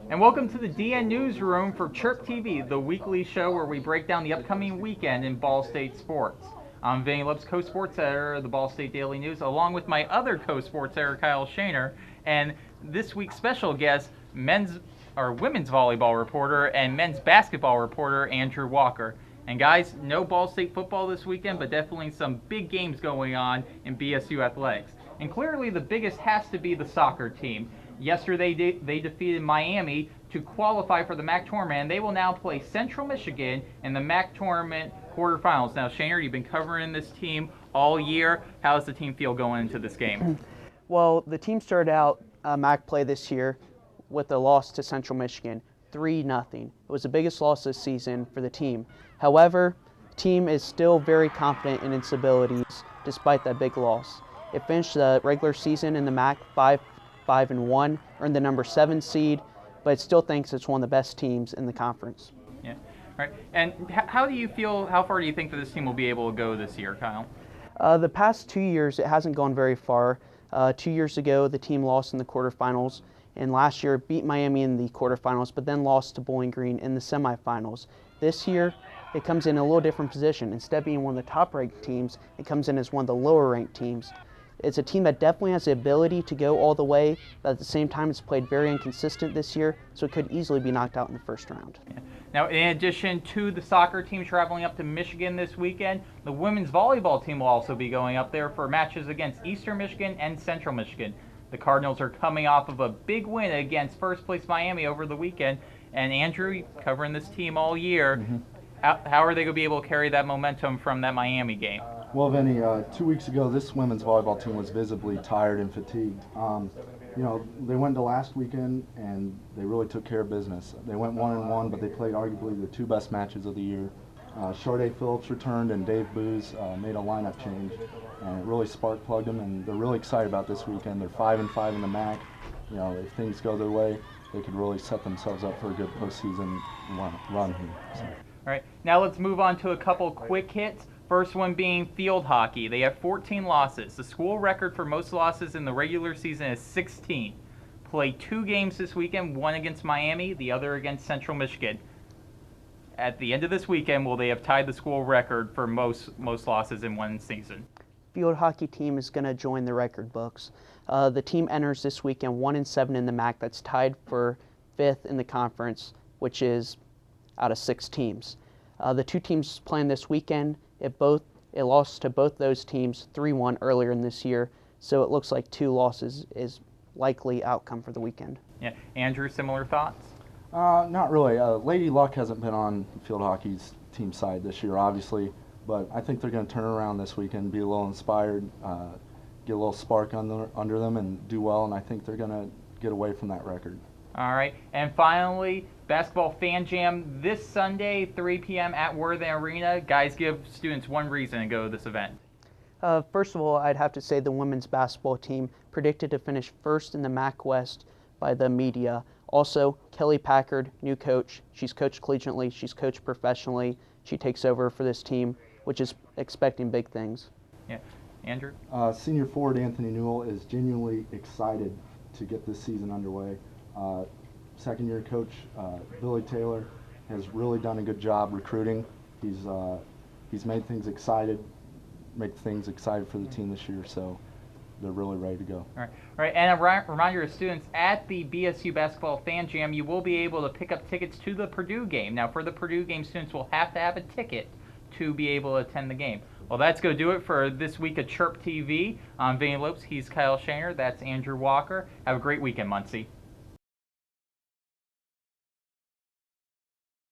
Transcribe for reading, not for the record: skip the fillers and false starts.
And welcome to the DN Newsroom for Chirp TV, the weekly show where we break down the upcoming weekend in Ball State sports. I'm Vinny Lopes, co-sports editor of the Ball State Daily News, along with my other co-sports editor, Kyle Shaner, and this week's special guest, women's volleyball reporter and men's basketball reporter, Andrew Walker. And guys, no Ball State football this weekend, but definitely some big games going on in BSU athletics. And clearly the biggest has to be the soccer team. Yesterday, they defeated Miami to qualify for the MAC tournament, and they will now play Central Michigan in the MAC tournament quarterfinals. Now, Shaner, you've been covering this team all year. How does the team feel going into this game? Well, the team started out MAC play this year with a loss to Central Michigan, 3-0. It was the biggest loss this season for the team. However, the team is still very confident in its abilities despite that big loss. It finished the regular season in the MAC 5-1, earned the number 7 seed, but it still thinks it's one of the best teams in the conference. Yeah. All right. And how do you feel, how far do you think that this team will be able to go this year, Kyle? The past 2 years, it hasn't gone very far. 2 years ago, the team lost in the quarterfinals, and last year beat Miami in the quarterfinals, but then lost to Bowling Green in the semifinals. This year, it comes in a little different position. Instead of being one of the top-ranked teams, it comes in as one of the lower-ranked teams. It's a team that definitely has the ability to go all the way, but at the same time it's played very inconsistent this year, so it could easily be knocked out in the first round. Yeah. Now, in addition to the soccer team traveling up to Michigan this weekend, the women's volleyball team will also be going up there for matches against Eastern Michigan and Central Michigan. The Cardinals are coming off of a big win against first-place Miami over the weekend, and Andrew, covering this team all year, how are they going to be able to carry that momentum from that Miami game? Well, Vinny, 2 weeks ago, this women's volleyball team was visibly tired and fatigued. They went to last weekend and they really took care of business. They went 1-1, but they played arguably the 2 best matches of the year. Sharday Phillips returned and Dave Booz made a lineup change, and it really spark-plugged them, and they're really excited about this weekend. They're 5-5 in the MAC. If things go their way, they could really set themselves up for a good postseason run here. So. All right, now let's move on to a couple quick hits. First one being field hockey. They have 14 losses. The school record for most losses in the regular season is 16. Played 2 games this weekend, one against Miami, the other against Central Michigan. At the end of this weekend, will they have tied the school record for most losses in one season? Field hockey team is going to join the record books. The team enters this weekend 1-7 in the MAC. That's tied for 5th in the conference, which is out of 6 teams. The 2 teams playing this weekend, it lost to both those teams 3-1 earlier in this year, so it looks like 2 losses is likely outcome for the weekend. Yeah, Andrew, similar thoughts? Not really. Lady Luck hasn't been on field hockey's team side this year, obviously, but I think they're going to turn around this weekend, be a little inspired, get a little spark under them, and do well, and I think they're going to get away from that record. All right, and finally, Basketball Fan Jam this Sunday, 3 p.m. at Worthen Arena. Guys, give students one reason to go to this event. First of all, I'd have to say the women's basketball team predicted to finish first in the MAC West by the media. Also, Kelly Packard, new coach. She's coached collegiately. She's coached professionally. She takes over for this team, which is expecting big things. Yeah, Andrew? Senior forward Anthony Newell is genuinely excited to get this season underway. Second-year coach Billy Taylor has really done a good job recruiting. He's made things excited for the team this year, so they're really ready to go. All right. And a reminder to students, at the BSU Basketball Fan Jam, you will be able to pick up tickets to the Purdue game. Now, for the Purdue game, students will have to have a ticket to be able to attend the game. Well, that's going to do it for this week of Chirp TV. I'm Vinny Lopes. He's Kyle Shaner. That's Andrew Walker. Have a great weekend, Muncie.